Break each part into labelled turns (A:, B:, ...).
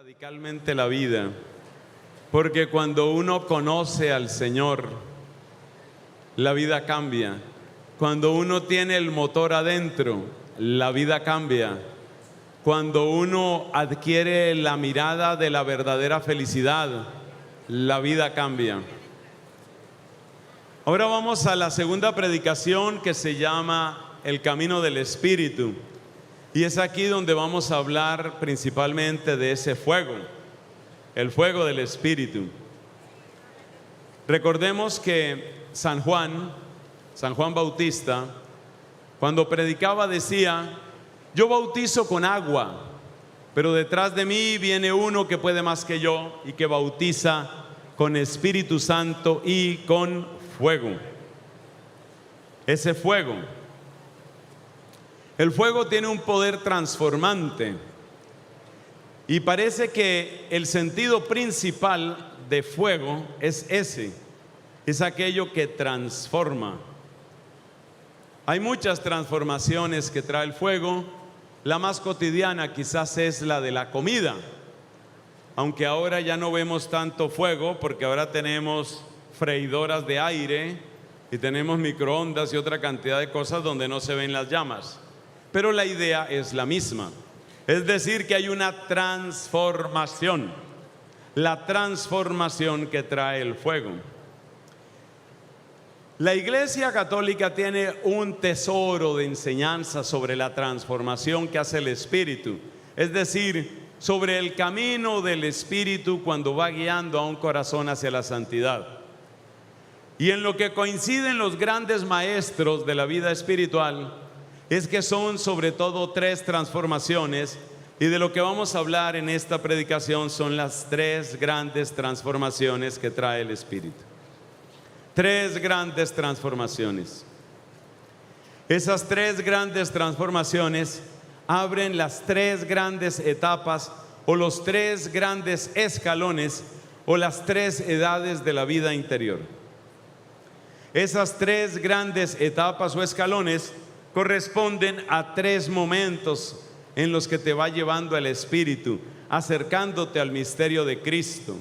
A: radicalmente la vida, porque cuando uno conoce al Señor, la vida cambia. Cuando uno tiene el motor adentro, la vida cambia. Cuando uno adquiere la mirada de la verdadera felicidad, la vida cambia. Ahora vamos a la segunda predicación, que se llama El Camino del Espíritu. Y es aquí donde vamos a hablar principalmente de ese fuego, el fuego del Espíritu. Recordemos que San Juan Bautista, cuando predicaba decía: yo bautizo con agua, pero detrás de mí viene uno que puede más que yo y que bautiza con Espíritu Santo y con fuego. Ese fuego. El fuego tiene un poder transformante y parece que el sentido principal de fuego es ese, es aquello que transforma. Hay muchas transformaciones que trae el fuego. La más cotidiana quizás es la de la comida, aunque ahora ya no vemos tanto fuego porque ahora tenemos freidoras de aire y tenemos microondas y otra cantidad de cosas donde no se ven las llamas. Pero la idea es la misma, es decir, que hay una transformación, la transformación que trae el fuego. La Iglesia Católica tiene un tesoro de enseñanza sobre la transformación que hace el Espíritu, es decir, sobre el camino del Espíritu cuando va guiando a un corazón hacia la santidad. Y en lo que coinciden los grandes maestros de la vida espiritual es que son sobre todo tres transformaciones, y de lo que vamos a hablar en esta predicación son las tres grandes transformaciones que trae el Espíritu. Tres grandes transformaciones. Esas tres grandes transformaciones abren las tres grandes etapas o los tres grandes escalones o las tres edades de la vida interior. Esas tres grandes etapas o escalones corresponden a tres momentos en los que te va llevando el Espíritu, acercándote al misterio de Cristo.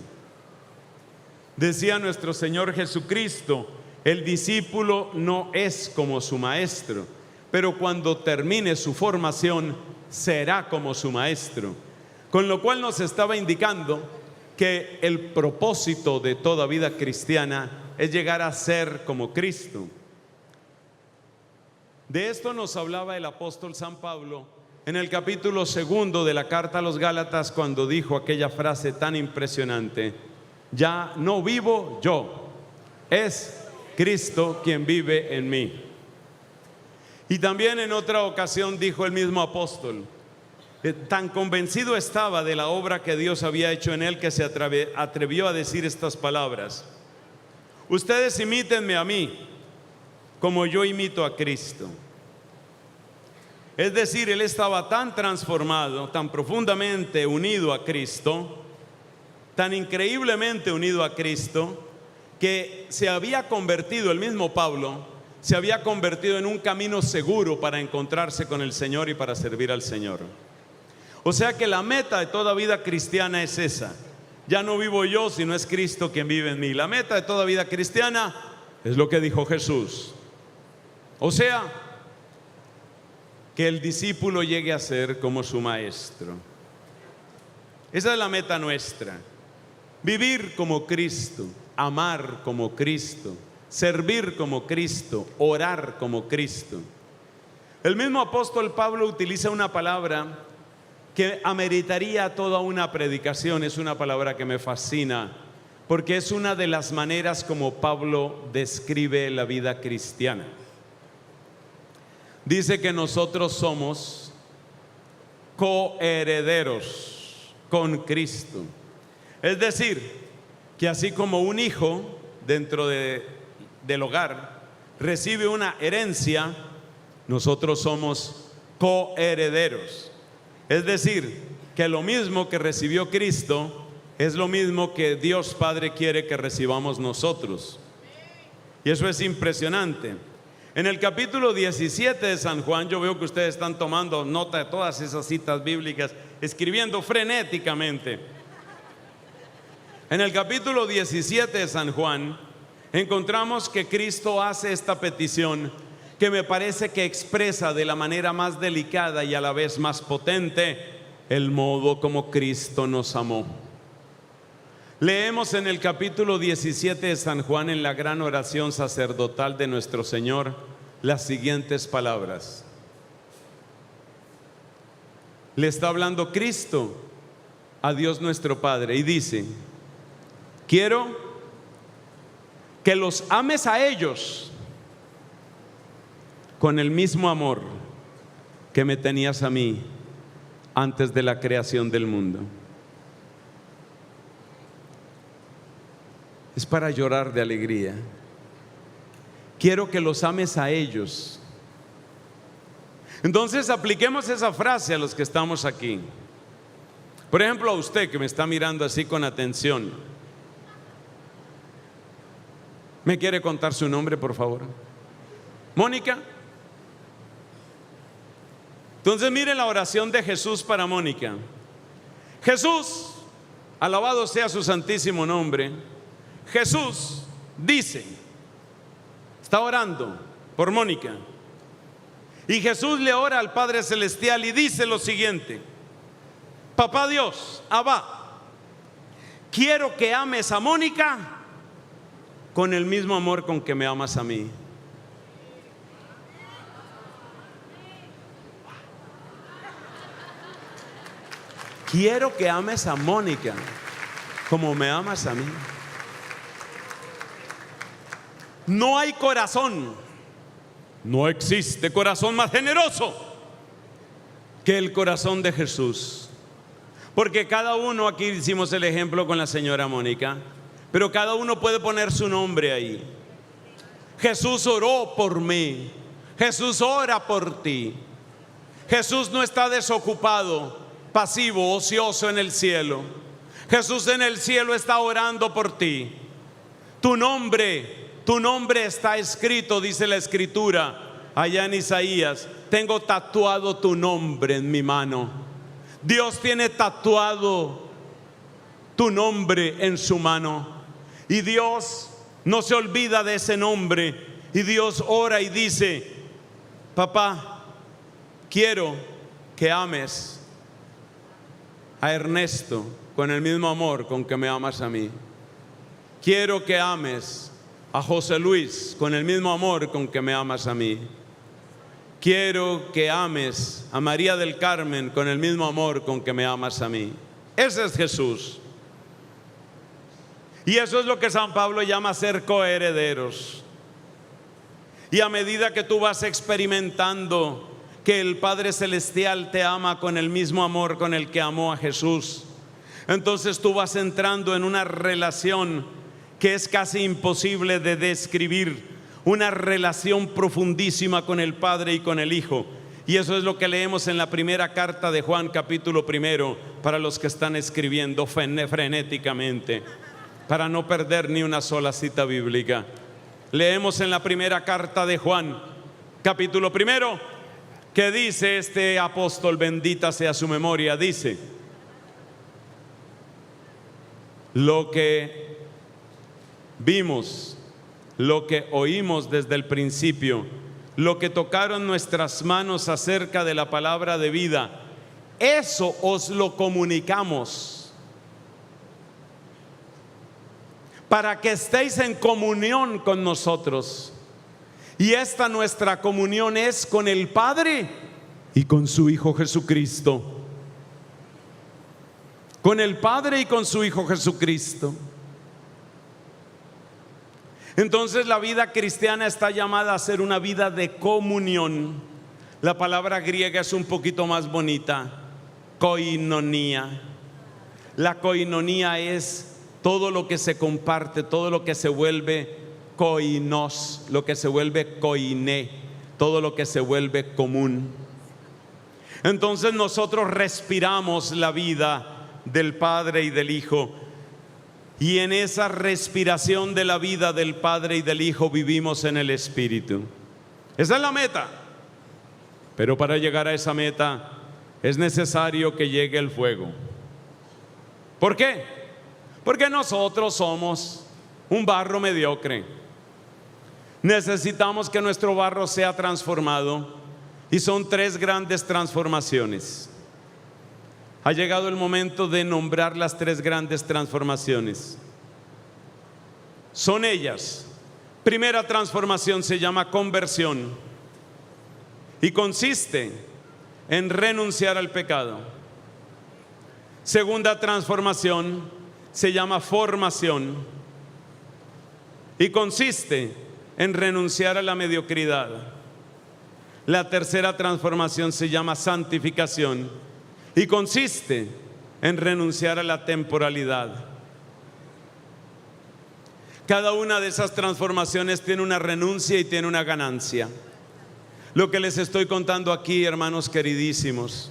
A: Decía nuestro Señor Jesucristo: el discípulo no es como su maestro, pero cuando termine su formación será como su maestro. Con lo cual nos estaba indicando que el propósito de toda vida cristiana es llegar a ser como Cristo. De esto nos hablaba el apóstol San Pablo en el capítulo 2 de la carta a los Gálatas, cuando dijo aquella frase tan impresionante: ya no vivo yo, es Cristo quien vive en mí. Y también en otra ocasión dijo el mismo apóstol, tan convencido estaba de la obra que Dios había hecho en él, que se atrevió a decir estas palabras: ustedes imítenme a mí como yo imito a Cristo. Es decir, él estaba tan transformado, tan profundamente unido a Cristo, tan increíblemente unido a Cristo, que se había convertido, el mismo Pablo, se había convertido en un camino seguro para encontrarse con el Señor y para servir al Señor. O sea que la meta de toda vida cristiana es esa: ya no vivo yo, sino es Cristo quien vive en mí. La meta de toda vida cristiana es lo que dijo Jesús. O sea, que el discípulo llegue a ser como su maestro. Esa es la meta nuestra: vivir como Cristo, amar como Cristo, servir como Cristo, orar como Cristo. El mismo apóstol Pablo utiliza una palabra que ameritaría toda una predicación. Es una palabra que me fascina, porque es una de las maneras como Pablo describe la vida cristiana. Dice que nosotros somos coherederos con Cristo. Es decir, que así como un hijo dentro del hogar recibe una herencia, nosotros somos coherederos. Es decir, que lo mismo que recibió Cristo es lo mismo que Dios Padre quiere que recibamos nosotros. Y eso es impresionante. En el capítulo 17 de San Juan, yo veo que ustedes están tomando nota de todas esas citas bíblicas escribiendo frenéticamente. En el capítulo 17 de San Juan encontramos que Cristo hace esta petición que me parece que expresa de la manera más delicada y a la vez más potente el modo como Cristo nos amó. Leemos en el capítulo 17 de San Juan, en la gran oración sacerdotal de nuestro Señor, las siguientes palabras. Le está hablando Cristo a Dios nuestro Padre y dice: quiero que los ames a ellos con el mismo amor que me tenías a mí antes de la creación del mundo. Es para llorar de alegría. Quiero que los ames a ellos. Entonces apliquemos esa frase a los que estamos aquí. Por ejemplo, a usted que me está mirando así con atención, ¿me quiere contar su nombre, por favor? Mónica. Entonces mire la oración de Jesús para Mónica. Jesús, alabado sea su santísimo nombre. Jesús dice, está orando por Mónica, y Jesús le ora al Padre Celestial y dice lo siguiente: Papá Dios, Abba, quiero que ames a Mónica con el mismo amor con que me amas a mí. Quiero que ames a Mónica como me amas a mí. No hay corazón, no existe corazón más generoso que el corazón de Jesús. Porque cada uno, aquí hicimos el ejemplo con la señora Mónica, pero cada uno puede poner su nombre ahí. Jesús oró por mí, Jesús ora por ti. Jesús no está desocupado, pasivo, ocioso en el cielo. Jesús en el cielo está orando por ti. Tu nombre está escrito, dice la Escritura allá en Isaías. Tengo tatuado tu nombre en mi mano. Dios tiene tatuado tu nombre en su mano, y Dios no se olvida de ese nombre. Y Dios ora y dice: papá, quiero que ames a Ernesto con el mismo amor con que me amas a mí. Quiero que ames a José Luis con el mismo amor con que me amas a mí. Quiero que ames a María del Carmen con el mismo amor con que me amas a mí. Ese es Jesús. Y eso es lo que San Pablo llama ser coherederos. Y a medida que tú vas experimentando que el Padre Celestial te ama con el mismo amor con el que amó a Jesús, entonces tú vas entrando en una relación que es casi imposible de describir, una relación profundísima con el Padre y con el Hijo. Y eso es lo que leemos en la primera carta de Juan, capítulo 1, para los que están escribiendo frenéticamente, para no perder ni una sola cita bíblica. Leemos en la primera carta de Juan, capítulo 1, que dice este apóstol, bendita sea su memoria, dice: lo que vimos, lo que oímos desde el principio, lo que tocaron nuestras manos acerca de la palabra de vida, eso os lo comunicamos, para que estéis en comunión con nosotros. Y esta nuestra comunión es con el Padre y con su Hijo Jesucristo. Con el Padre y con su Hijo Jesucristo. Entonces la vida cristiana está llamada a ser una vida de comunión. La palabra griega es un poquito más bonita: koinonía. La koinonía es todo lo que se comparte, todo lo que se vuelve koinos, lo que se vuelve koiné, todo lo que se vuelve común. Entonces nosotros respiramos la vida del Padre y del Hijo, y en esa respiración de la vida del Padre y del Hijo vivimos en el Espíritu. Esa es la meta. Pero para llegar a esa meta es necesario que llegue el fuego. ¿Por qué? Porque nosotros somos un barro mediocre. Necesitamos que nuestro barro sea transformado, y son 3 grandes transformaciones. Ha llegado el momento de nombrar las 3 grandes transformaciones. Son ellas. Primera transformación se llama conversión y consiste en renunciar al pecado. Segunda transformación se llama formación y consiste en renunciar a la mediocridad. La tercera transformación se llama santificación y consiste en renunciar a la temporalidad. Cada una de esas transformaciones tiene una renuncia y tiene una ganancia. Lo que les estoy contando aquí, hermanos queridísimos,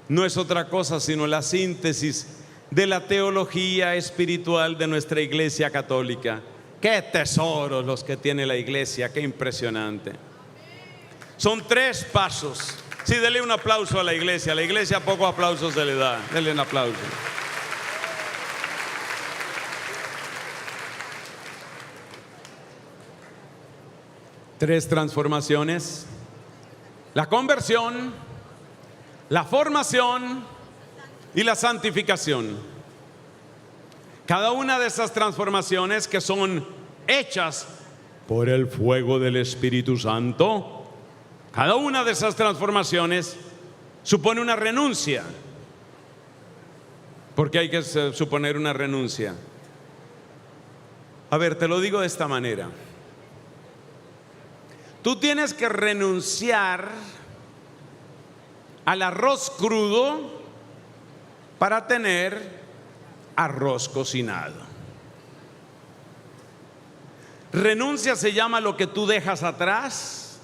A: no es otra cosa sino la síntesis de la teología espiritual de nuestra Iglesia Católica. Qué tesoros los que tiene la Iglesia, qué impresionante. Son 3 pasos. Sí, denle un aplauso a la Iglesia. A la Iglesia pocos aplausos se le da. Denle un aplauso. Tres transformaciones: la conversión, la formación y la santificación. Cada una de esas transformaciones, que son hechas por el fuego del Espíritu Santo, cada una de esas transformaciones supone una renuncia. ¿Por qué hay que suponer una renuncia? A ver, te lo digo de esta manera. Tú tienes que renunciar al arroz crudo para tener arroz cocinado. Renuncia se llama lo que tú dejas atrás.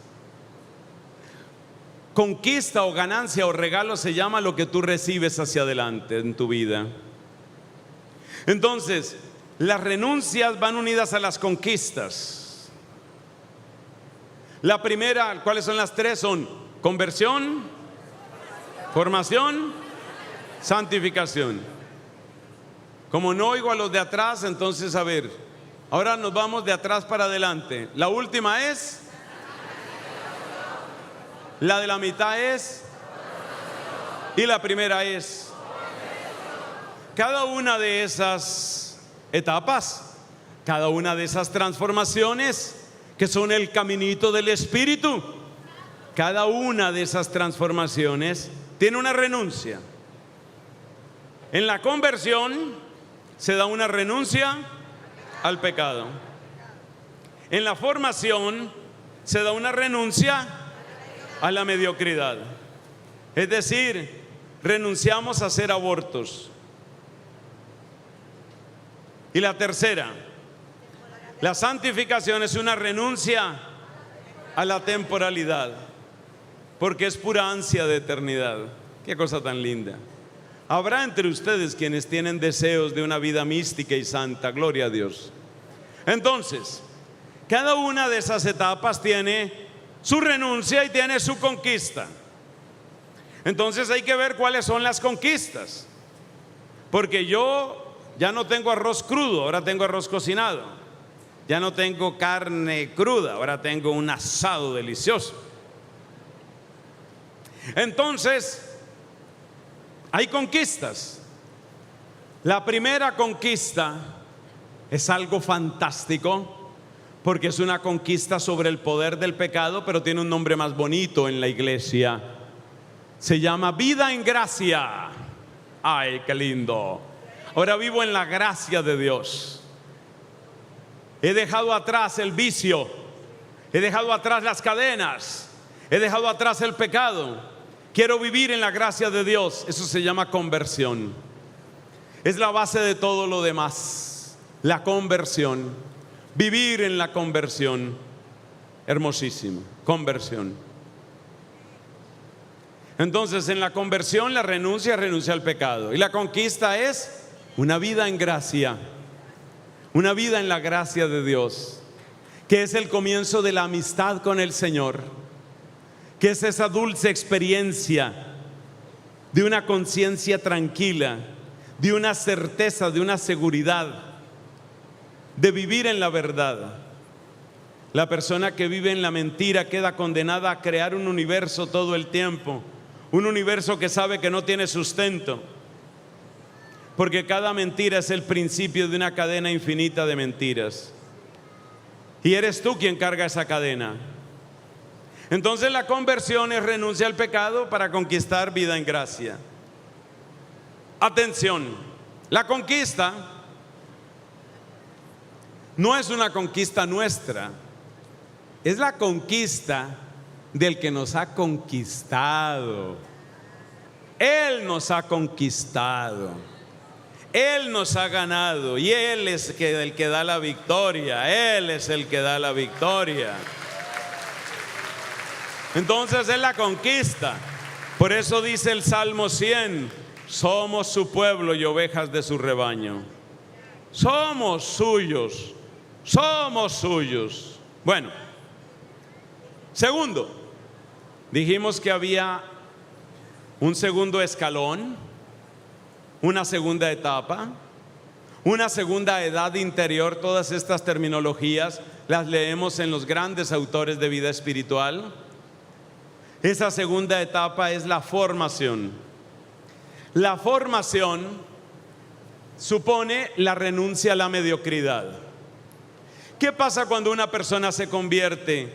A: Conquista o ganancia o regalo se llama lo que tú recibes hacia adelante en tu vida. Entonces, las renuncias van unidas a las conquistas. La primera, ¿cuáles son las 3? Son conversión, formación, santificación. Como no oigo a los de atrás, entonces a ver, ahora nos vamos de atrás para adelante. La última es, la de la mitad es, y la primera es. Cada una de esas etapas, cada una de esas transformaciones, que son el caminito del Espíritu, cada una de esas transformaciones tiene una renuncia. En la conversión se da una renuncia al pecado. En la formación se da una renuncia a la mediocridad. Es decir, renunciamos a hacer abortos. Y la tercera, la santificación, es una renuncia a la temporalidad, porque es pura ansia de eternidad. Qué cosa tan linda. Habrá entre ustedes quienes tienen deseos de una vida mística y santa, gloria a Dios. Entonces, cada una de esas etapas tiene su renuncia y tiene su conquista. Entonces hay que ver cuáles son las conquistas, porque yo ya no tengo arroz crudo, ahora tengo arroz cocinado. Ya no tengo carne cruda, ahora tengo un asado delicioso. Entonces, hay conquistas. La primera conquista es algo fantástico, porque es una conquista sobre el poder del pecado, pero tiene un nombre más bonito en la iglesia. Se llama vida en gracia. Ay, qué lindo. Ahora vivo en la gracia de Dios. He dejado atrás el vicio, he dejado atrás las cadenas, he dejado atrás el pecado. Quiero vivir en la gracia de Dios. Eso se llama conversión. Es la base de todo lo demás. La conversión, vivir en la conversión. Hermosísimo, conversión. Entonces, en la conversión, la renuncia al pecado, y la conquista es una vida en gracia. Una vida en la gracia de Dios, que es el comienzo de la amistad con el Señor, que es esa dulce experiencia de una conciencia tranquila, de una certeza, de una seguridad, de vivir en la verdad. La persona que vive en la mentira queda condenada a crear un universo todo el tiempo, un universo que sabe que no tiene sustento, porque cada mentira es el principio de una cadena infinita de mentiras. Y eres tú quien carga esa cadena. Entonces la conversión es renuncia al pecado para conquistar vida en gracia. Atención, la conquista no es una conquista nuestra, es la conquista del que nos ha conquistado. Él nos ha conquistado, Él nos ha ganado y Él es el que da la victoria. Él es el que da la victoria. Entonces es la conquista. Por eso dice el Salmo 100: somos su pueblo y ovejas de su rebaño. Somos suyos, somos suyos. Bueno, segundo, dijimos que había un segundo escalón, una segunda etapa, una segunda edad interior. Todas estas terminologías las leemos en los grandes autores de vida espiritual. Esa segunda etapa es la formación. La formación supone la renuncia a la mediocridad. ¿Qué pasa cuando una persona se convierte?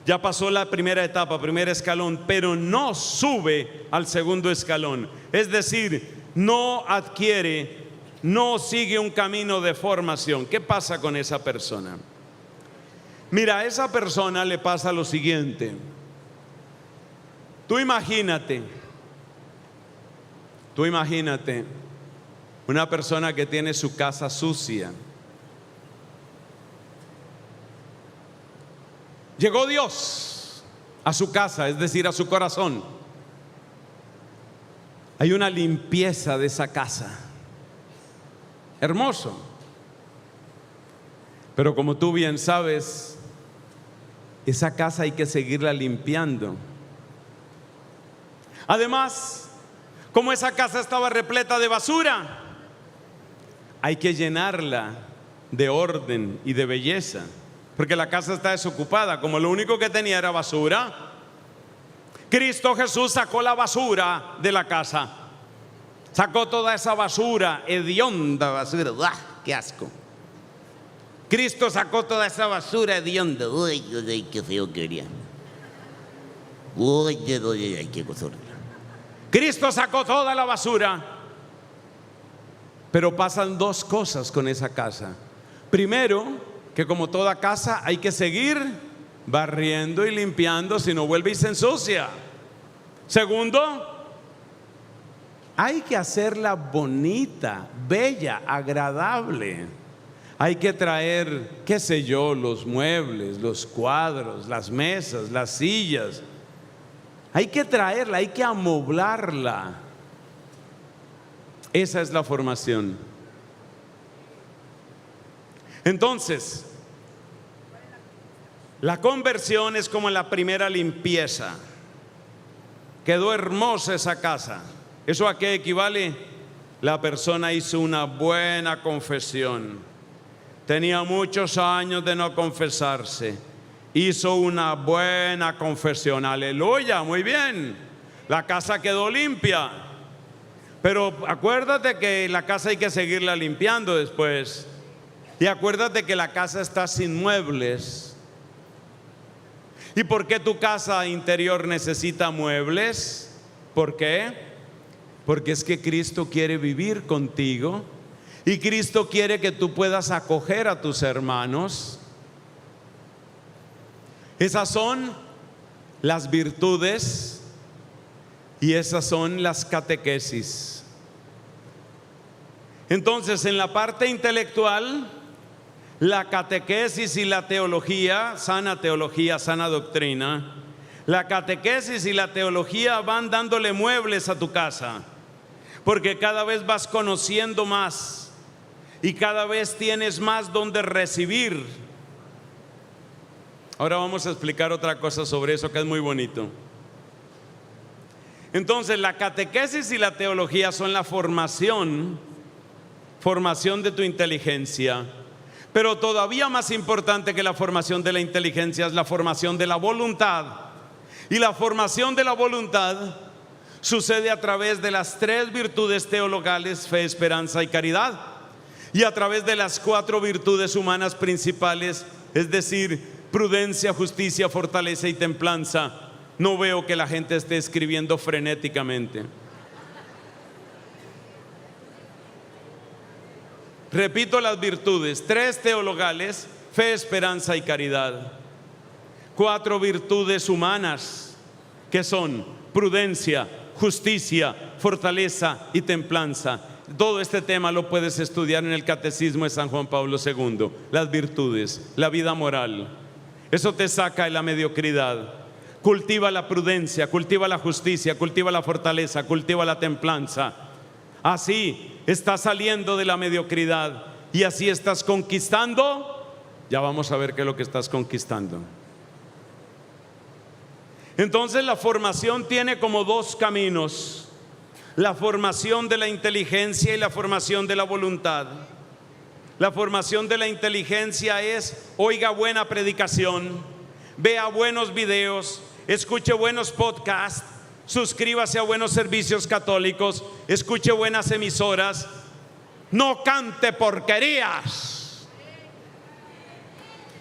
A: Ya pasó la primera etapa, primer escalón, pero no sube al segundo escalón. Es decir, no adquiere, no sigue un camino de formación. ¿Qué pasa con esa persona? Mira, a esa persona le pasa lo siguiente. Tú imagínate una persona que tiene su casa sucia. Llegó Dios a su casa, es decir, a su corazón. Hay una limpieza de esa casa. Hermoso. Pero como tú bien sabes, esa casa hay que seguirla limpiando. Además, como esa casa estaba repleta de basura, hay que llenarla de orden y de belleza, porque la casa está desocupada. Como lo único que tenía era basura, Cristo Jesús sacó la basura de la casa. Sacó toda esa basura, hedionda basura. ¡Ah, qué asco! Cristo sacó toda esa basura hedionda. ¡Uy, qué feo que haría! ¡Uy, qué cosa horrible! Cristo sacó toda la basura. Pero pasan dos cosas con esa casa. Primero, que como toda casa hay que seguir barriendo y limpiando, si no vuelve y se ensucia. Segundo, hay que hacerla bonita, bella, agradable. Hay que traer, qué sé yo, los muebles, los cuadros, las mesas, las sillas. Hay que traerla, hay que amoblarla. Esa es la formación. Entonces, la conversión es como la primera limpieza. Quedó hermosa esa casa. ¿Eso a qué equivale? La persona hizo una buena confesión. Tenía muchos años de no confesarse. Hizo una buena confesión. Aleluya, muy bien. La casa quedó limpia. Pero acuérdate que la casa hay que seguirla limpiando después. Y acuérdate que la casa está sin muebles. ¿Y por qué tu casa interior necesita muebles? ¿Por qué? Porque es que Cristo quiere vivir contigo. Y Cristo quiere que tú puedas acoger a tus hermanos. Esas son las virtudes y esas son las catequesis. Entonces, en la parte intelectual, la catequesis y la teología, sana doctrina, la catequesis y la teología van dándole muebles a tu casa, porque cada vez vas conociendo más y cada vez tienes más donde recibir. Ahora vamos a explicar otra cosa sobre eso que es muy bonito. Entonces, la catequesis y la teología son la formación de tu inteligencia. Pero todavía más importante que la formación de la inteligencia es la formación de la voluntad. Y la formación de la voluntad sucede a través de las 3 virtudes teologales: fe, esperanza y caridad. Y a través de las 4 virtudes humanas principales, es decir, prudencia, justicia, fortaleza y templanza. No veo que la gente esté escribiendo frenéticamente. Repito las virtudes: 3 teologales, fe, esperanza y caridad. 4 virtudes humanas, que son prudencia, justicia, fortaleza y templanza. Todo este tema lo puedes estudiar en el Catecismo de San Juan Pablo II. Las virtudes, la vida moral. Eso te saca de la mediocridad. Cultiva la prudencia, cultiva la justicia, cultiva la fortaleza, cultiva la templanza. Así estás saliendo de la mediocridad y así estás conquistando. Ya vamos a ver qué es lo que estás conquistando. Entonces, la formación tiene como 2 caminos: la formación de la inteligencia y la formación de la voluntad. La formación de la inteligencia es: oiga buena predicación, vea buenos videos, escuche buenos podcasts, suscríbase a buenos servicios católicos, escuche buenas emisoras, no cante porquerías.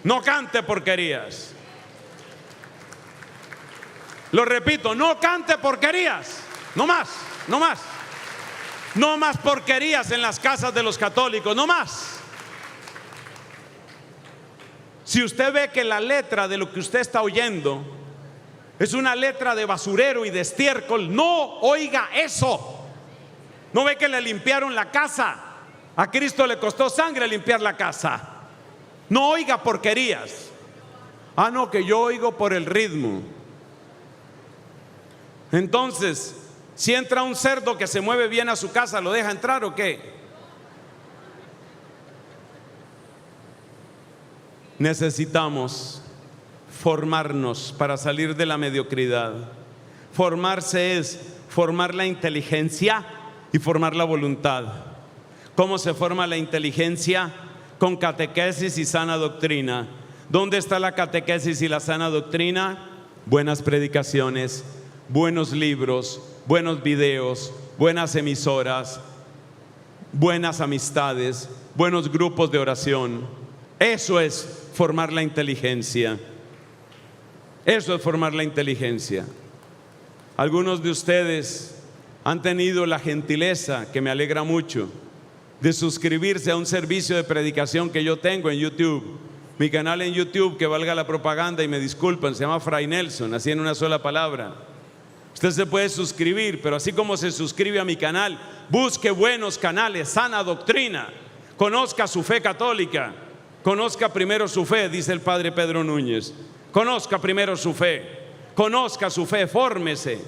A: No cante porquerías. Lo repito, no cante porquerías. No más, no más. No más porquerías en las casas de los católicos, no más. Si usted ve que la letra de lo que usted está oyendo es una letra de basurero y de estiércol, no oiga eso. ¿No ve que le limpiaron la casa? A Cristo le costó sangre limpiar la casa. No oiga porquerías. Ah, no, que yo oigo por el ritmo. Entonces, si entra un cerdo que se mueve bien a su casa, ¿lo deja entrar o qué? Necesitamos formarnos para salir de la mediocridad. Formarse es formar la inteligencia y formar la voluntad. ¿Cómo se forma la inteligencia? Con catequesis y sana doctrina. ¿Dónde está la catequesis y la sana doctrina? Buenas predicaciones, buenos libros, buenos videos, buenas emisoras, buenas amistades, buenos grupos de oración. Eso es formar la inteligencia. Eso es formar la inteligencia. Algunos de ustedes han tenido la gentileza, que me alegra mucho, de suscribirse a un servicio de predicación que yo tengo en YouTube. Mi canal en YouTube, que valga la propaganda y me disculpan, se llama Fray Nelson, así en una sola palabra. Usted se puede suscribir, pero así como se suscribe a mi canal, busque buenos canales, sana doctrina, conozca su fe católica, conozca primero su fe, dice el padre Pedro Núñez. Conozca primero su fe, conozca su fe, fórmese.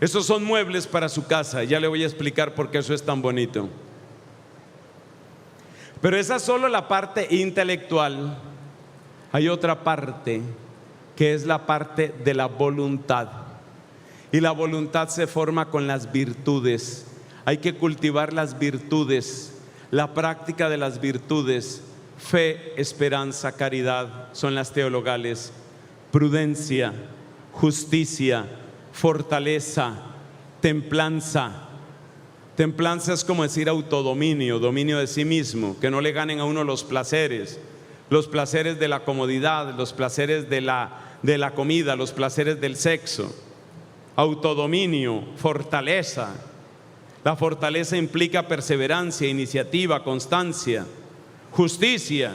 A: Esos son muebles para su casa. Ya le voy a explicar por qué eso es tan bonito. Pero esa es solo la parte intelectual. Hay otra parte que es la parte de la voluntad. Y la voluntad se forma con las virtudes. Hay que cultivar las virtudes, la práctica de las virtudes. Fe, esperanza, caridad son las teologales. Prudencia, justicia, fortaleza, templanza. Templanza es como decir autodominio, dominio de sí mismo, que no le ganen a uno los placeres de la comodidad, los placeres de la comida, los placeres del sexo. Autodominio, fortaleza. La fortaleza implica perseverancia, iniciativa, constancia. Justicia,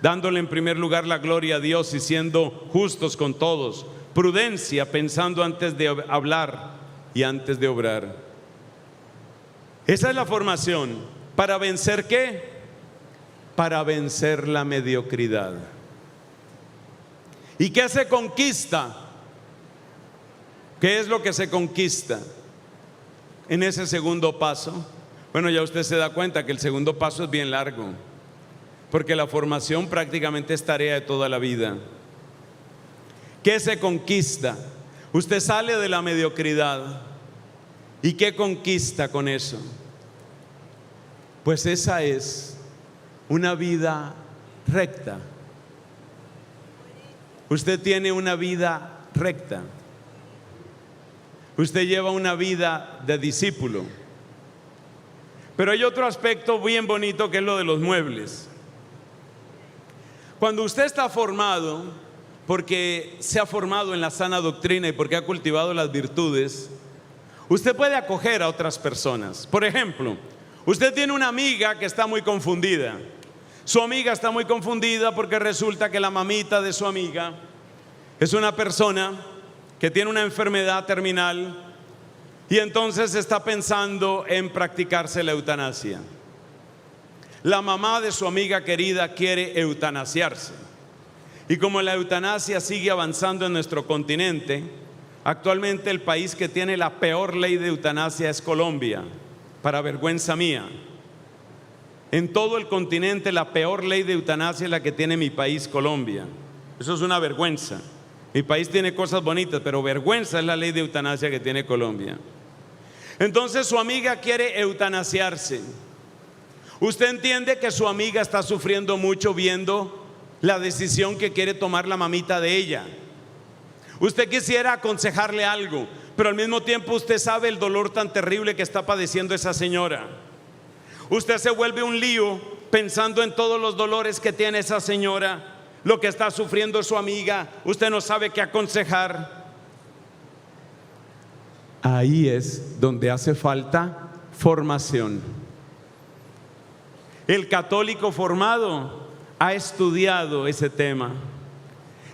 A: dándole en primer lugar la gloria a Dios y siendo justos con todos. Prudencia, pensando antes de hablar y antes de obrar. Esa es la formación. ¿Para vencer qué? Para vencer la mediocridad. ¿Y qué se conquista? ¿Qué es lo que se conquista en ese segundo paso? Bueno, ya usted se da cuenta que el segundo paso es bien largo, porque la formación prácticamente es tarea de toda la vida. ¿Qué se conquista? Usted sale de la mediocridad ¿Y qué conquista con eso? Pues esa es una vida recta. Usted tiene una vida recta. Usted lleva una vida de discípulo. Pero hay otro aspecto bien bonito que es lo de los muebles. Cuando usted está formado, porque se ha formado en la sana doctrina y porque ha cultivado las virtudes, usted puede acoger a otras personas. Por ejemplo, usted tiene una amiga que está muy confundida. Su amiga está muy confundida porque resulta que la mamita de su amiga es una persona que tiene una enfermedad terminal y entonces está pensando en practicarse la eutanasia. La mamá de su amiga querida quiere eutanasiarse. Y como la eutanasia sigue avanzando en nuestro continente, actualmente el país que tiene la peor ley de eutanasia es Colombia, para vergüenza mía. En todo el continente la peor ley de eutanasia es la que tiene mi país, Colombia. Eso es una vergüenza. Mi país tiene cosas bonitas, pero vergüenza es la ley de eutanasia que tiene Colombia. Entonces su amiga quiere eutanasiarse. Usted entiende que su amiga está sufriendo mucho viendo la decisión que quiere tomar la mamita de ella. Usted quisiera aconsejarle algo, pero al mismo tiempo usted sabe el dolor tan terrible que está padeciendo esa señora. Usted se vuelve un lío pensando en todos los dolores que tiene esa señora, lo que está sufriendo su amiga. Usted no sabe qué aconsejar. Ahí es donde hace falta formación. El católico formado ha estudiado ese tema.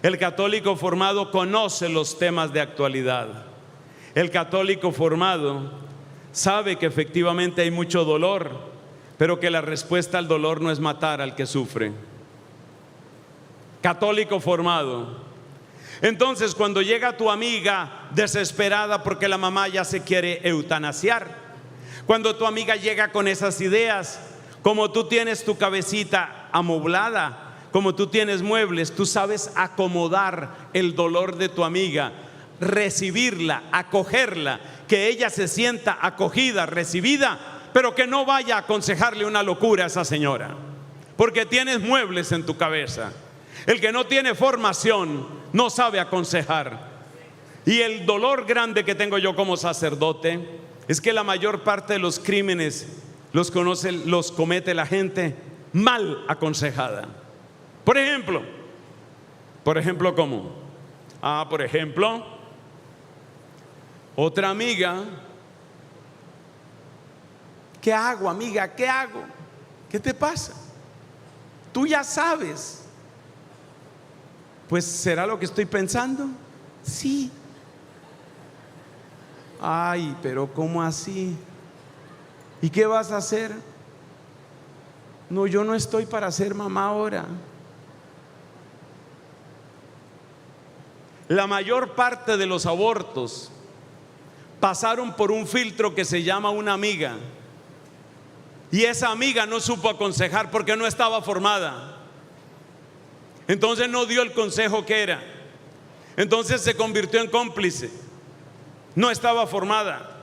A: El católico formado conoce los temas de actualidad. El católico formado sabe que efectivamente hay mucho dolor, pero que la respuesta al dolor no es matar al que sufre. Católico formado. Entonces, cuando llega tu amiga desesperada porque la mamá ya se quiere eutanasiar, cuando tu amiga llega con esas ideas, como tú tienes tu cabecita amoblada, como tú tienes muebles, tú sabes acomodar el dolor de tu amiga, recibirla, acogerla, que ella se sienta acogida, recibida, pero que no vaya a aconsejarle una locura a esa señora, porque tienes muebles en tu cabeza. El que no tiene formación no sabe aconsejar. Y el dolor grande que tengo yo como sacerdote es que la mayor parte de los crímenes los comete la gente mal aconsejada. Por ejemplo, ¿cómo? Por ejemplo, otra amiga. ¿Qué hago, amiga? ¿Qué hago? ¿Qué te pasa? Tú ya sabes. Pues, ¿será lo que estoy pensando? Sí. Ay, pero ¿cómo así? ¿Y qué vas a hacer? No, yo no estoy para ser mamá ahora. La mayor parte de los abortos pasaron por un filtro que se llama una amiga. Y esa amiga no supo aconsejar porque no estaba formada. Entonces no dio el consejo que era. Entonces se convirtió en cómplice. No estaba formada.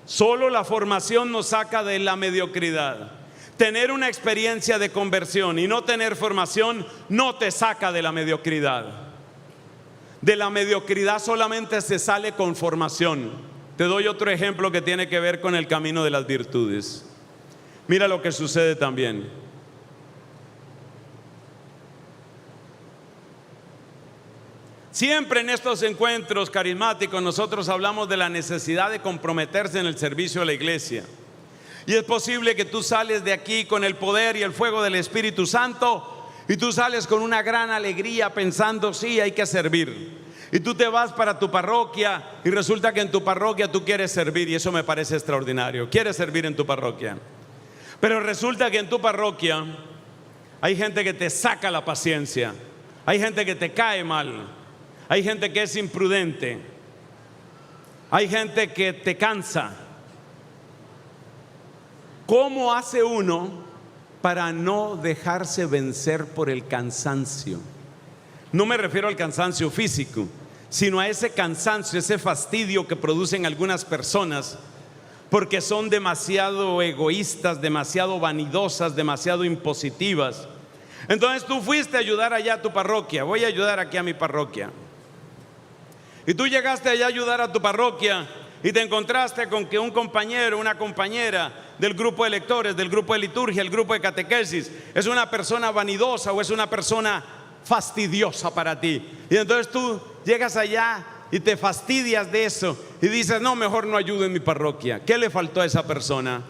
A: Solo la formación nos saca de la mediocridad. Tener una experiencia de conversión y no tener formación no te saca de la mediocridad. De la mediocridad solamente se sale con formación. Te doy otro ejemplo que tiene que ver con el camino de las virtudes. Mira lo que sucede también. Siempre en estos encuentros carismáticos nosotros hablamos de la necesidad de comprometerse en el servicio a la iglesia. Y es posible que tú sales de aquí con el poder y el fuego del Espíritu Santo y tú sales con una gran alegría pensando, sí, hay que servir. Y tú te vas para tu parroquia y resulta que en tu parroquia tú quieres servir, y eso me parece extraordinario. Quieres servir en tu parroquia, pero resulta que en tu parroquia hay gente que te saca la paciencia, hay gente que te cae mal, hay gente que es imprudente, hay gente que te cansa. ¿Cómo hace uno para no dejarse vencer por el cansancio? No me refiero al cansancio físico, sino a ese cansancio, ese fastidio que producen algunas personas porque son demasiado egoístas, demasiado vanidosas, demasiado impositivas. Entonces tú fuiste a ayudar allá a tu parroquia. Voy a ayudar aquí a mi parroquia. Y tú llegaste allá a ayudar a tu parroquia y te encontraste con que un compañero, una compañera del grupo de lectores, del grupo de liturgia, el grupo de catequesis, es una persona vanidosa o es una persona fastidiosa para ti. Y entonces tú llegas allá y te fastidias de eso y dices, no, mejor no ayudo en mi parroquia. ¿Qué le faltó a esa persona?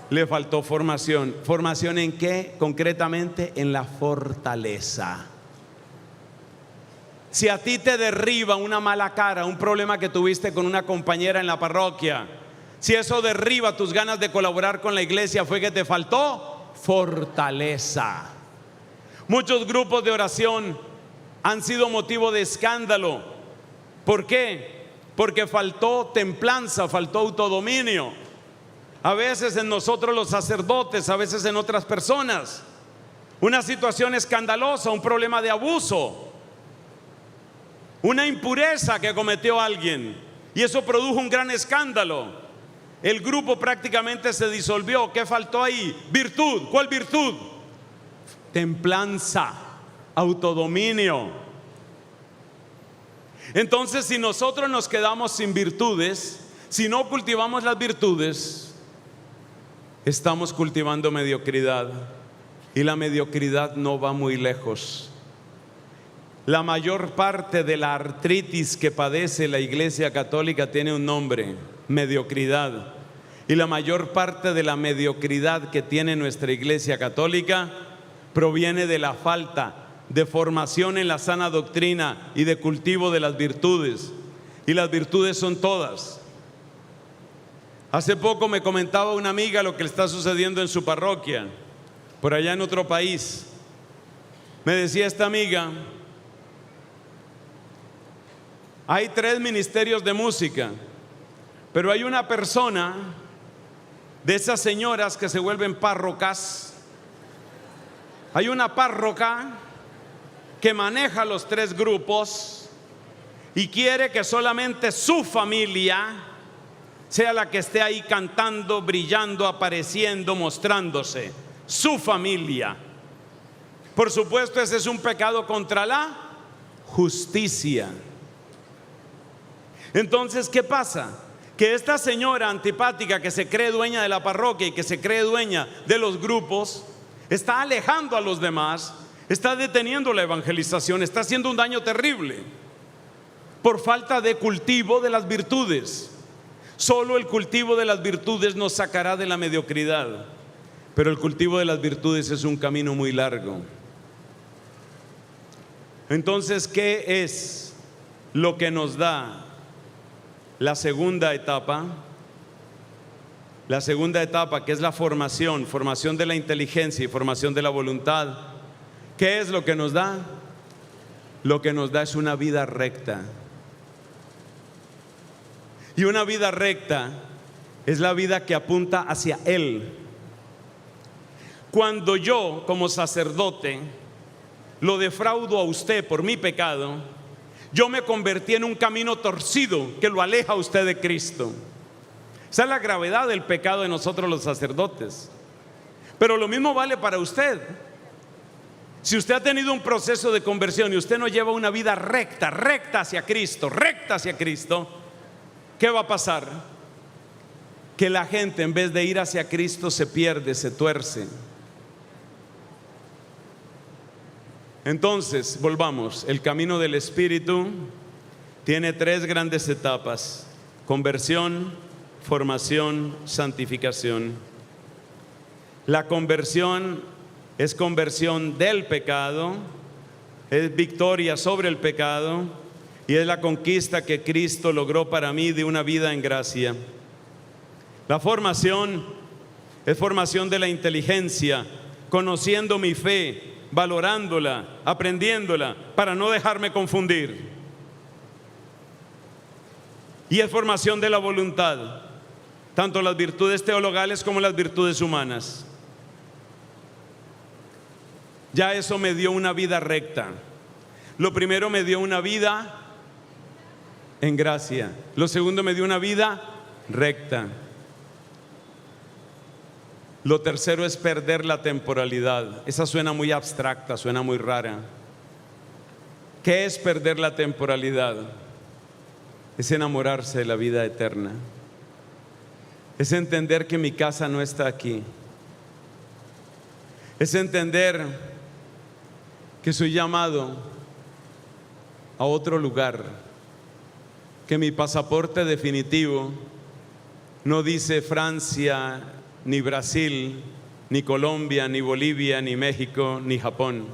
A: Le faltó formación. ¿Formación en qué? Concretamente en la fortaleza. Si a ti te derriba una mala cara, un problema que tuviste con una compañera en la parroquia, si eso derriba tus ganas de colaborar con la iglesia, fue que te faltó fortaleza. Muchos grupos de oración han sido motivo de escándalo. ¿Por qué? Porque faltó templanza, faltó autodominio. A veces en nosotros los sacerdotes, a veces en otras personas. Una situación escandalosa, un problema de abuso, una impureza que cometió alguien, y eso produjo un gran escándalo. El grupo prácticamente se disolvió. ¿Qué faltó ahí? Virtud. ¿Cuál virtud? Templanza, autodominio. Entonces, si nosotros nos quedamos sin virtudes, si no cultivamos las virtudes, estamos cultivando mediocridad, y la mediocridad no va muy lejos. La mayor parte de la artritis que padece la Iglesia Católica tiene un nombre: mediocridad. Y la mayor parte de la mediocridad que tiene nuestra Iglesia Católica proviene de la falta de formación en la sana doctrina y de cultivo de las virtudes. Y las virtudes son todas. Hace poco me comentaba una amiga lo que le está sucediendo en su parroquia, por allá en otro país. Me decía esta amiga: hay 3 ministerios de música, pero hay una persona de esas señoras que se vuelven párrocas. Hay una párroca que maneja los 3 grupos y quiere que solamente su familia sea la que esté ahí cantando, brillando, apareciendo, mostrándose. Su familia. Por supuesto, ese es un pecado contra la justicia. Entonces, ¿qué pasa? Que esta señora antipática que se cree dueña de la parroquia y que se cree dueña de los grupos, está alejando a los demás, está deteniendo la evangelización, está haciendo un daño terrible por falta de cultivo de las virtudes. Solo el cultivo de las virtudes nos sacará de la mediocridad, pero el cultivo de las virtudes es un camino muy largo. Entonces, ¿qué es lo que nos da la segunda etapa? La segunda etapa, que es la formación de la inteligencia y formación de la voluntad. ¿Qué es lo que nos da? Lo que nos da es una vida recta. Y una vida recta es la vida que apunta hacia Él. Cuando yo, como sacerdote, lo defraudo a usted por mi pecado, yo me convertí en un camino torcido que lo aleja a usted de Cristo. Esa es la gravedad del pecado de nosotros los sacerdotes. Pero lo mismo vale para usted. Si usted ha tenido un proceso de conversión y usted no lleva una vida recta hacia Cristo, ¿qué va a pasar? Que la gente, en vez de ir hacia Cristo, se pierde, se tuerce. Entonces, volvamos. El camino del Espíritu tiene 3 grandes etapas: conversión, formación, santificación. La conversión es conversión del pecado, es victoria sobre el pecado y es la conquista que Cristo logró para mí de una vida en gracia. La formación es formación de la inteligencia, conociendo mi fe, valorándola, aprendiéndola para no dejarme confundir. Y es formación de la voluntad, tanto las virtudes teologales como las virtudes humanas. Ya eso me dio una vida recta. Lo primero, me dio una vida en gracia. Lo segundo, me dio una vida recta. Lo tercero es perder la temporalidad. Esa suena muy abstracta, suena muy rara. ¿Qué es perder la temporalidad? Es enamorarse de la vida eterna. Es entender que mi casa no está aquí. Es entender que soy llamado a otro lugar, que mi pasaporte definitivo no dice Francia, ni Brasil, ni Colombia, ni Bolivia, ni México, ni Japón.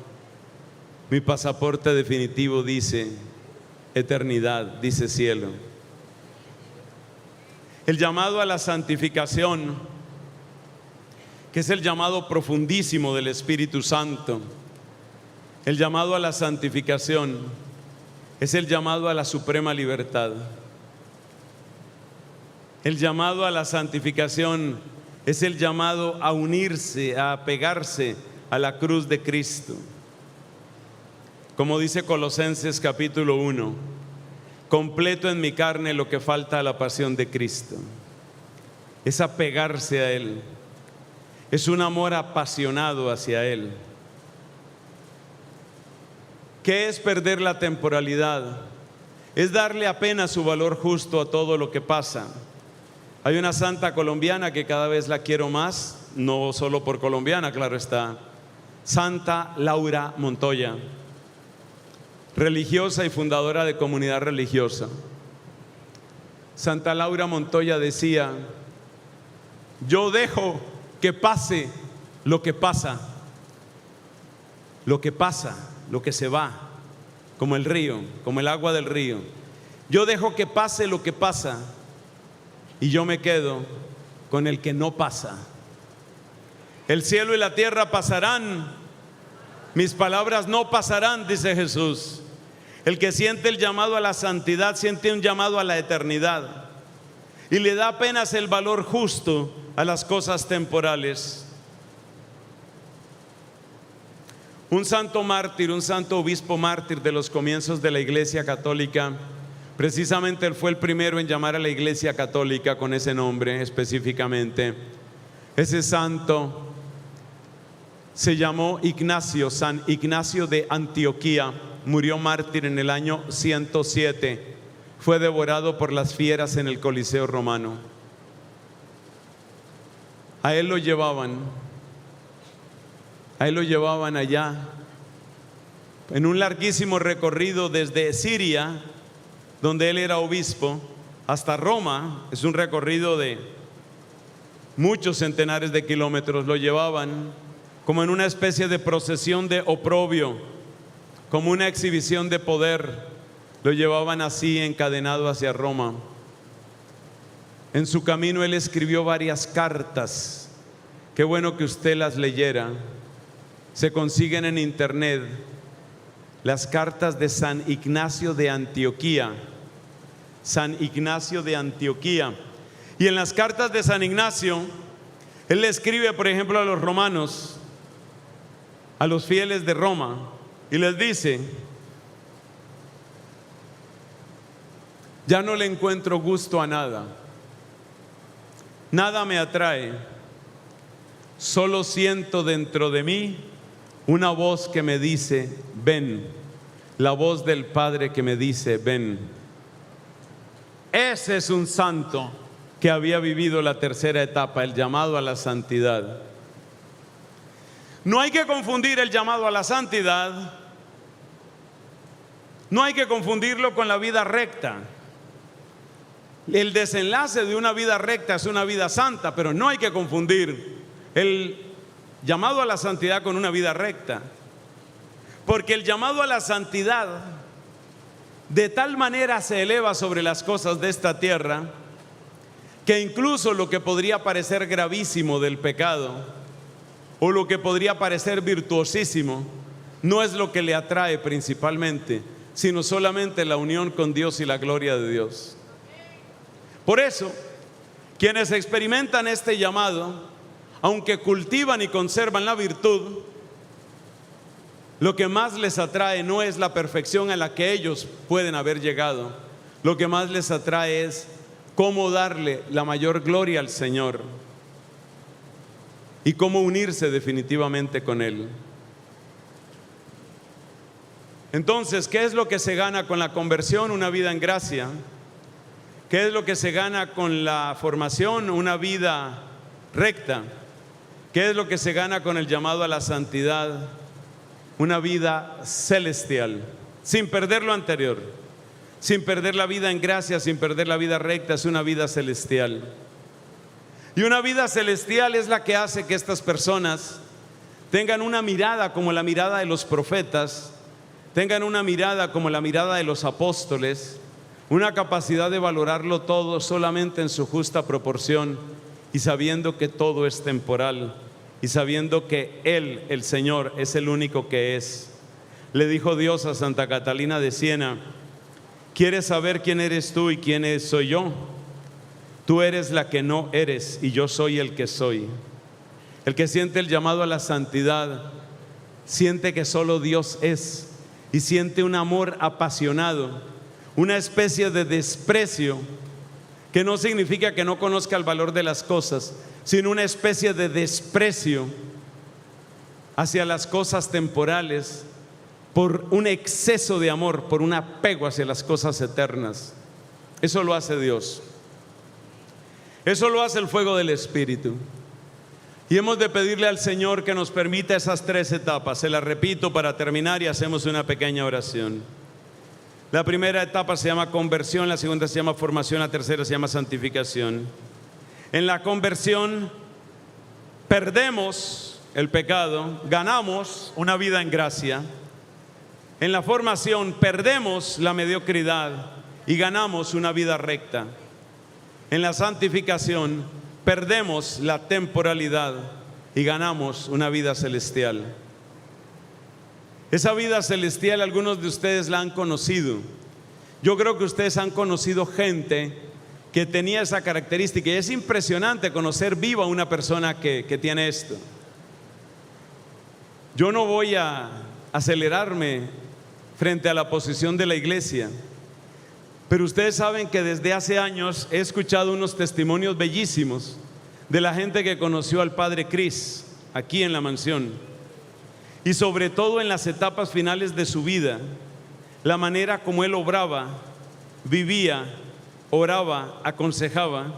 A: Mi pasaporte definitivo dice eternidad, dice cielo. El llamado a la santificación, que es el llamado profundísimo del Espíritu Santo. El llamado a la santificación es el llamado a la suprema libertad. El llamado a la santificación es el llamado a unirse, a apegarse a la cruz de Cristo. Como dice Colosenses capítulo 1, completo en mi carne lo que falta a la pasión de Cristo. Es apegarse a Él. Es un amor apasionado hacia Él. ¿Qué es perder la temporalidad? Es darle apenas su valor justo a todo lo que pasa. Hay una santa colombiana que cada vez la quiero más, no solo por colombiana, claro está, Santa Laura Montoya, religiosa y fundadora de Comunidad Religiosa. Santa Laura Montoya decía: yo dejo que pase lo que pasa, lo que pasa, lo que se va, como el río, como el agua del río. Yo dejo que pase lo que pasa y yo me quedo con el que no pasa. El cielo y la tierra pasarán, mis palabras no pasarán, dice Jesús. El que siente el llamado a la santidad siente un llamado a la eternidad y le da apenas el valor justo a las cosas temporales. Un santo mártir, un santo obispo mártir de los comienzos de la Iglesia Católica, precisamente él fue el primero en llamar a la Iglesia Católica con ese nombre específicamente. Ese santo se llamó Ignacio, San Ignacio de Antioquía. Murió mártir en el año 107. Fue devorado por las fieras en el Coliseo romano. A él lo llevaban allá en un larguísimo recorrido desde Siria, donde él era obispo, hasta Roma. Es un recorrido de muchos centenares de kilómetros. Lo llevaban como en una especie de procesión de oprobio, como una exhibición de poder. Lo llevaban así encadenado hacia Roma. En su camino él escribió varias cartas. Qué bueno que usted las leyera. Se consiguen en internet las cartas de San Ignacio de Antioquía. San Ignacio de Antioquía. Y en las cartas de San Ignacio, él le escribe, por ejemplo, a los romanos, a los fieles de Roma, y les dice: ya no le encuentro gusto a nada, nada me atrae, solo siento dentro de mí una voz que me dice: ven, la voz del Padre que me dice: ven. Ese es un santo que había vivido la tercera etapa, el llamado a la santidad. No hay que confundir el llamado a la santidad, no hay que confundirlo con la vida recta. El desenlace de una vida recta es una vida santa, pero no hay que confundir el llamado a la santidad con una vida recta, porque el llamado a la santidad de tal manera se eleva sobre las cosas de esta tierra que incluso lo que podría parecer gravísimo del pecado o lo que podría parecer virtuosísimo no es lo que le atrae principalmente, sino solamente la unión con Dios y la gloria de Dios. Por eso, quienes experimentan este llamado, aunque cultivan y conservan la virtud, lo que más les atrae no es la perfección a la que ellos pueden haber llegado, lo que más les atrae es cómo darle la mayor gloria al Señor y cómo unirse definitivamente con Él. Entonces, ¿qué es lo que se gana con la conversión? Una vida en gracia. ¿Qué es lo que se gana con la formación? Una vida recta. ¿Qué es lo que se gana con el llamado a la santidad? Una vida celestial, sin perder lo anterior, sin perder la vida en gracia, sin perder la vida recta. Es una vida celestial. Y una vida celestial es la que hace que estas personas tengan una mirada como la mirada de los profetas, tengan una mirada como la mirada de los apóstoles, una capacidad de valorarlo todo solamente en su justa proporción y sabiendo que todo es temporal y sabiendo que Él, el Señor, es el único que es. Le dijo Dios a Santa Catalina de Siena: ¿quieres saber quién eres tú y quién soy yo? Tú eres la que no eres y yo soy el que soy. El que siente el llamado a la santidad siente que solo Dios es y siente un amor apasionado, una especie de desprecio que no significa que no conozca el valor de las cosas, sino una especie de desprecio hacia las cosas temporales por un exceso de amor, por un apego hacia las cosas eternas. Eso lo hace Dios. Eso lo hace el fuego del Espíritu. Y hemos de pedirle al Señor que nos permita esas 3 etapas. Se las repito para terminar y hacemos una pequeña oración. La primera etapa se llama conversión, la segunda se llama formación, la tercera se llama santificación. En la conversión perdemos el pecado, ganamos una vida en gracia. En la formación perdemos la mediocridad y ganamos una vida recta. En la santificación perdemos la temporalidad y ganamos una vida celestial. Esa vida celestial algunos de ustedes la han conocido. Yo creo que ustedes han conocido gente que tenía esa característica y es impresionante conocer viva a una persona que tiene esto. Yo no voy a acelerarme frente a la posición de la iglesia, pero ustedes saben que desde hace años he escuchado unos testimonios bellísimos de la gente que conoció al Padre Cris aquí en la mansión, y sobre todo en las etapas finales de su vida, la manera como él obraba, vivía, oraba, aconsejaba,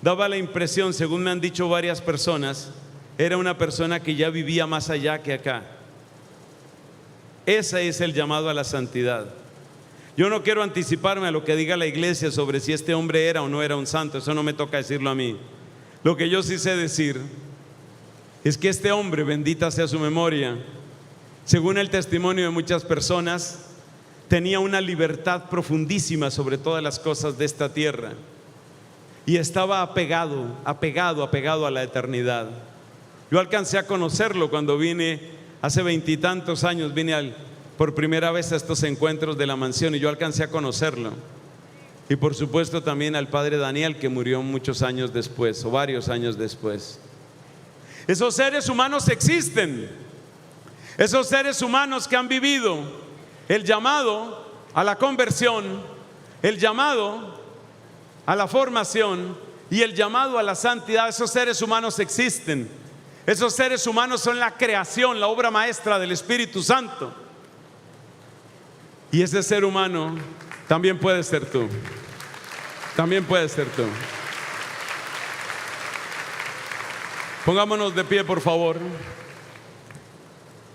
A: daba la impresión, según me han dicho varias personas, era una persona que ya vivía más allá que acá. Ese es el llamado a la santidad. Yo no quiero anticiparme a lo que diga la iglesia sobre si este hombre era o no era un santo. Eso no me toca decirlo a mí. Lo que yo sí sé decir es que este hombre, bendita sea su memoria, según el testimonio de muchas personas, tenía una libertad profundísima sobre todas las cosas de esta tierra y estaba apegado a la eternidad. Yo alcancé a conocerlo cuando vine hace 20 y tantos años, vine por primera vez a estos encuentros de la mansión y yo alcancé a conocerlo. Y por supuesto también al padre Daniel, que murió muchos años después o varios años después. Esos seres humanos existen. Esos seres humanos que han vivido el llamado a la conversión, el llamado a la formación y el llamado a la santidad. Esos seres humanos existen. Esos seres humanos son la creación, la obra maestra del Espíritu Santo. Y ese ser humano también puede ser tú. También puede ser tú. Pongámonos de pie, por favor.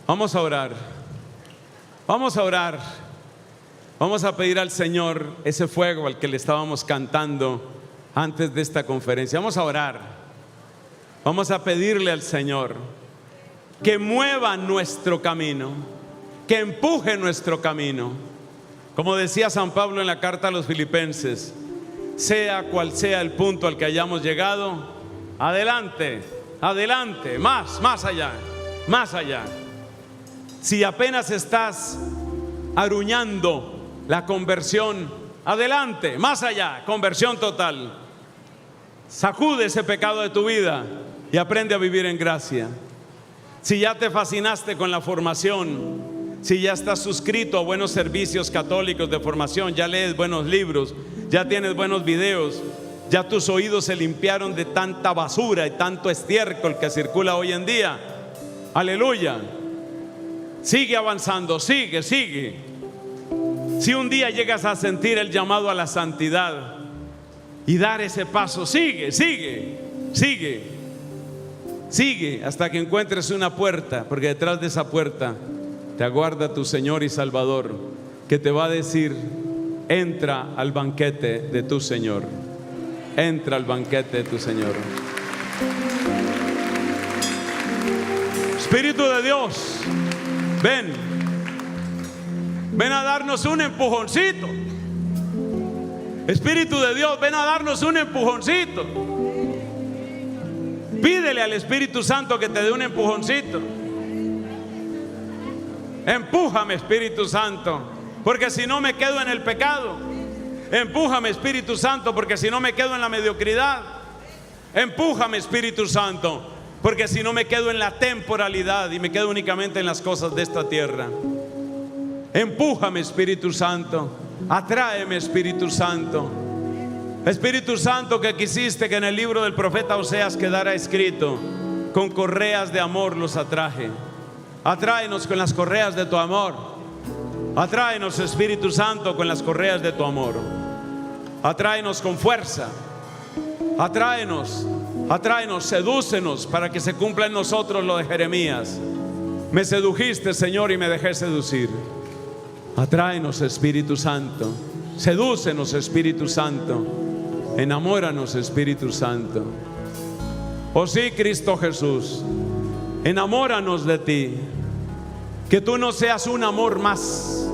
A: Vamos a orar. Vamos a orar. Vamos a pedir al Señor ese fuego al que le estábamos cantando antes de esta conferencia. Vamos a orar. Vamos a pedirle al Señor que mueva nuestro camino, que empuje nuestro camino. Como decía San Pablo en la carta a los Filipenses, sea cual sea el punto al que hayamos llegado, adelante, adelante, más allá, más allá. Si apenas estás aruñando la conversión, adelante, más allá, conversión total. Sacude ese pecado de tu vida y aprende a vivir en gracia. Si ya te fascinaste con la formación, Si ya estás suscrito a buenos servicios católicos de formación, ya lees buenos libros, ya tienes buenos videos, ya tus oídos se limpiaron de tanta basura y tanto estiércol que circula hoy en día. Aleluya. Sigue avanzando, sigue. Si un día llegas a sentir el llamado a la santidad y dar ese paso, sigue hasta que encuentres una puerta, porque detrás de esa puerta te aguarda tu Señor y Salvador, que te va a decir: entra al banquete de tu Señor. Entra al banquete de tu Señor. Espíritu de Dios, ven a darnos un empujoncito. Espíritu de Dios, ven a darnos un empujoncito. Pídele al Espíritu Santo que te dé un empujoncito. Empújame, Espíritu Santo, porque si no me quedo en el pecado. Empújame, Espíritu Santo, porque si no me quedo en la mediocridad. Empújame, Espíritu Santo, porque si no me quedo en la temporalidad y me quedo únicamente en las cosas de esta tierra. Empújame, Espíritu Santo. Atráeme, Espíritu Santo. Espíritu Santo, que quisiste que en el libro del profeta Oseas quedara escrito: con correas de amor los atraje. Atráenos con las correas de tu amor. Atráenos, Espíritu Santo, con las correas de tu amor. Atráenos con fuerza. Atráenos, sedúcenos para que se cumpla en nosotros lo de Jeremías: me sedujiste, Señor, y me dejé seducir. Atráenos, Espíritu Santo. Sedúcenos, Espíritu Santo. Enamóranos, Espíritu Santo. Oh sí, Cristo Jesús, enamóranos de ti. Que tú no seas un amor más,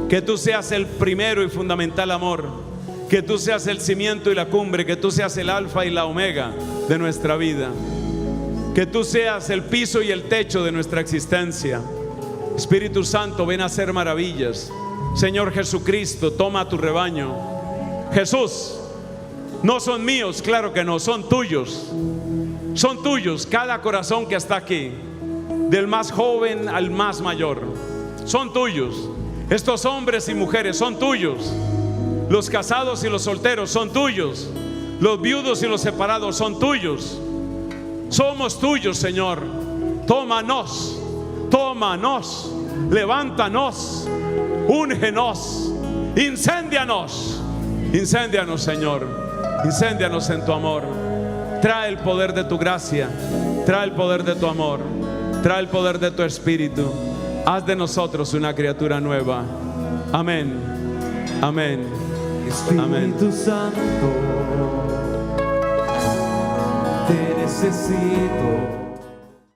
A: que tú seas el primero y fundamental amor, que tú seas el cimiento y la cumbre, que tú seas el alfa y la omega de nuestra vida, que tú seas el piso y el techo de nuestra existencia. Espíritu Santo, ven a hacer maravillas. Señor Jesucristo, toma tu rebaño. Jesús, no son míos, claro que no, son tuyos. Son tuyos cada corazón que está aquí, del más joven al más mayor. Son tuyos. Estos hombres y mujeres son tuyos. Los casados y los solteros son tuyos. Los viudos y los separados son tuyos. Somos tuyos, Señor. Tómanos, levántanos, úngenos, incéndianos, Señor. Incéndianos en tu amor. Trae el poder de tu gracia, trae el poder de tu amor, trae el poder de tu espíritu. Haz de nosotros una criatura nueva. Amén. Amén.
B: Espíritu Santo, te necesito.